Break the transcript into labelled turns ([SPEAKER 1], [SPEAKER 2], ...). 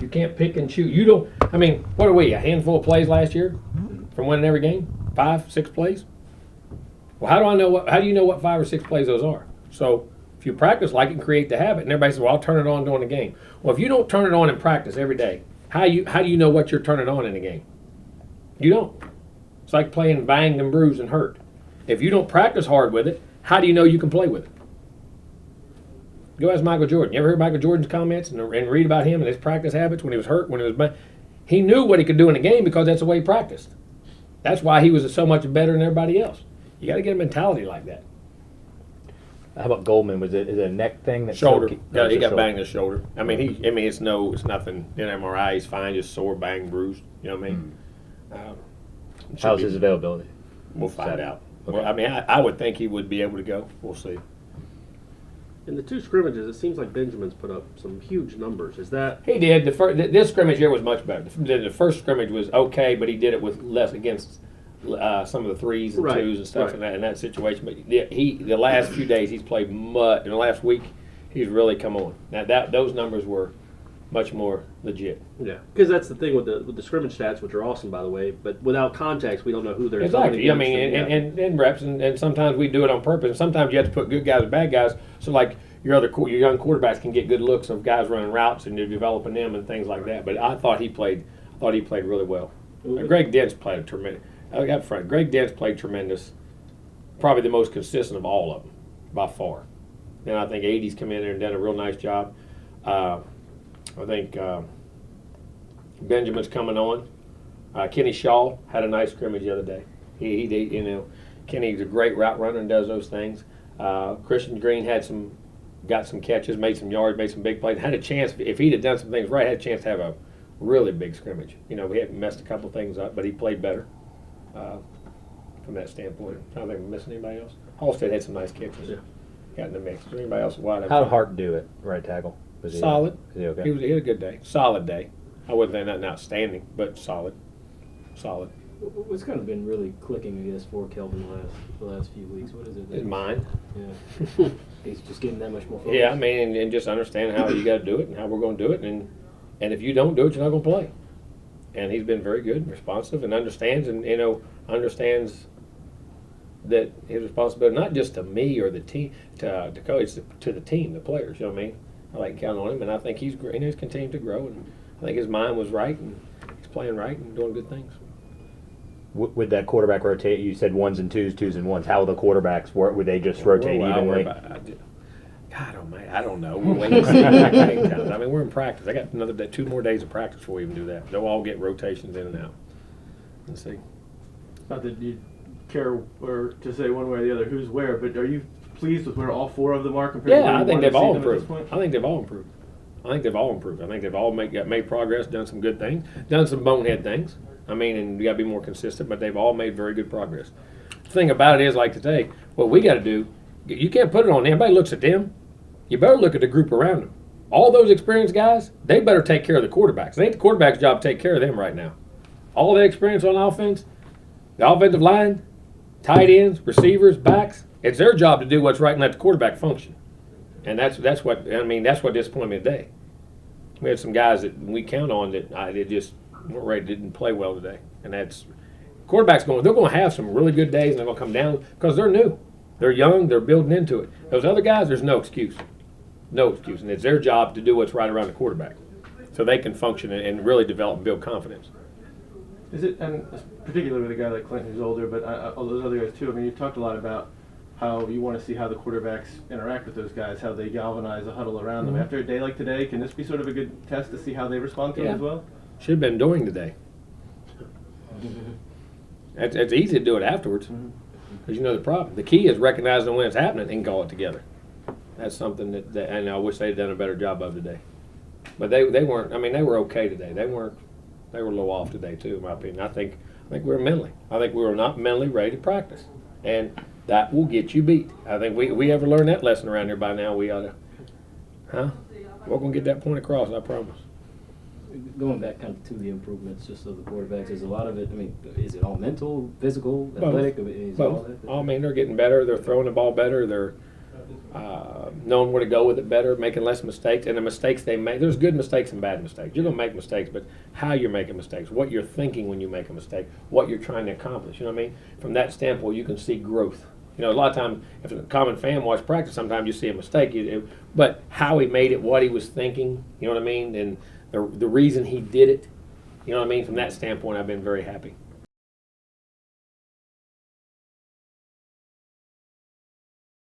[SPEAKER 1] You can't pick and choose. You don't. I mean, what are we? A handful of plays last year from winning every game? 5, 6 plays. Well, how do I know what? How do you know what 5 or 6 plays those are? So if you practice like it and create the habit, and everybody says, "Well, I'll turn it on during the game." Well, if you don't turn it on in practice every day, how do you know what you're turning on in a game? You don't. It's like playing banged and bruised and hurt. If you don't practice hard with it, how do you know you can play with it? Go ask Michael Jordan. You ever heard Michael Jordan's comments and read about him and his practice habits when he was hurt, when he was bad? He knew what he could do in a game because that's the way he practiced. That's why he was so much better than everybody else. You got to get a mentality like that.
[SPEAKER 2] How about Goldman? Is it a neck thing?
[SPEAKER 1] Shoulder. Yeah, he got banged in the shoulder. I mean, it's nothing. In MRI, he's fine, just sore, bang, bruised. You know what I mean?
[SPEAKER 2] How's his availability?
[SPEAKER 1] We'll find out.
[SPEAKER 2] Okay.
[SPEAKER 1] Well, I mean, I would think he would be able to go. We'll see.
[SPEAKER 3] In the 2 scrimmages, it seems like Benjamin's put up some huge numbers. Is that
[SPEAKER 1] He did. This scrimmage here was much better. The first scrimmage was okay, but he did it with less against some of the 3s and 2s and stuff in that situation. But the last few days he's played much. In the last week, he's really come on. Now those numbers were much more legit.
[SPEAKER 3] Yeah, because that's the thing with the scrimmage stats, which are awesome, by the way. But without context, we don't know who they're
[SPEAKER 1] exactly. I mean, and reps, and sometimes we do it on purpose. And sometimes you have to put good guys and bad guys. So like your young quarterbacks can get good looks of guys running routes, and you're developing them and things like that. But I thought he played really well. Greg Dent's played a tremendous. Up front, Greg Dent's played tremendous. Probably the most consistent of all of them, by far. And I think 80's come in there and done a real nice job. I think Benjamin's coming on. Kenny Shaw had a nice scrimmage the other day. He Kenny's a great route runner and does those things. Christian Green got some catches, made some yards, made some big plays. Had a chance, if he'd have done some things right, had a chance to have a really big scrimmage. We hadn't messed a couple things up, but he played better from that standpoint. I don't think we're missing anybody else. Halstead had some nice catches. Yeah. Got in the mix. Is there anybody else wide?
[SPEAKER 2] How'd Hart do it, right tackle?
[SPEAKER 1] Solid.
[SPEAKER 2] Is he okay?
[SPEAKER 1] He had a good day. Solid day. I wouldn't say nothing outstanding, but solid. Solid.
[SPEAKER 4] What's kind of been really clicking, I guess, for Kelvin the last few weeks? What is it?
[SPEAKER 1] His mind.
[SPEAKER 4] Yeah. He's just getting that much more focus.
[SPEAKER 1] Yeah, I mean, and just understand how you got to do it and how we're going to do it, and if you don't do it, you're not going to play. And he's been very good, and responsive, and understands that his responsibility not just to me or the team, to coach, to the team, the players. You know what I mean? I like count on him, and I think he's continued to grow, and I think his mind was right, and he's playing right and doing good things.
[SPEAKER 2] With that quarterback rotate, you said 1s and 2s, 2s and 1s. How will the quarterbacks work? Would they just rotate evenly?
[SPEAKER 1] God, I don't know. We're waiting to see. I mean, we're in practice. I got another day, 2 more days of practice before we even do that. They'll all get rotations in and out. Let's see.
[SPEAKER 5] Not that you care or to say one way or the other who's where, but are you pleased with where all 4 of them are compared to where
[SPEAKER 1] I think
[SPEAKER 5] you
[SPEAKER 1] they've
[SPEAKER 5] want
[SPEAKER 1] all
[SPEAKER 5] to see them at
[SPEAKER 1] improved.
[SPEAKER 5] this point?
[SPEAKER 1] I think they've all improved. I think they've all made progress, done some good things, done some bonehead things. I mean, and you got to be more consistent, but they've all made very good progress. The thing about it is, like today, what we got to do, you can't put it on them. Everybody looks at them. You better look at the group around them. All those experienced guys, they better take care of the quarterbacks. It ain't the quarterback's job to take care of them right now. All the experience on offense, the offensive line, tight ends, receivers, backs, it's their job to do what's right and let the quarterback function. And that's what disappointed me today. We had some guys that we count on that they just weren't ready, didn't play well today. And that's quarterbacks they're going to have some really good days, and they're going to come down because they're new. They're young, they're building into it. Those other guys, there's no excuse. No excuse. And it's their job to do what's right around the quarterback so they can function and really develop and build confidence.
[SPEAKER 5] Is it, and particularly with a guy like Clinton who's older, but all those other guys too, I mean, you've talked a lot about how you want to see how the quarterbacks interact with those guys, how they galvanize a huddle around them. After a day like today, can this be sort of a good test to see how they respond to it as well?
[SPEAKER 1] Should have been doing today. It's easy to do it afterwards because you know the problem. The key is recognizing when it's happening and call it together. That's something that and I wish they'd done a better job of today. But they weren't. I mean, they were okay today. They were a little off today too, in my opinion. I think we were mentally. I think we were not mentally ready to practice, and that will get you beat. I think we ever learned that lesson around here by now. We ought to, we're gonna get that point across. I promise.
[SPEAKER 4] Going back kind of to the improvements just of the quarterbacks, is a lot of it, I mean, is it all mental, physical, athletic? Is all that?
[SPEAKER 1] I mean, they're getting better. They're throwing the ball better. knowing where to go with it better, making less mistakes, and the mistakes they make. There's good mistakes and bad mistakes. You're gonna make mistakes, but how you're making mistakes, what you're thinking when you make a mistake, what you're trying to accomplish. You know what I mean? From that standpoint, you can see growth. You know, a lot of times, if a common fan watch practice, sometimes you see a mistake, but how he made it, what he was thinking, you know what I mean, and the reason he did it, you know what I mean. From that standpoint, I've been very happy.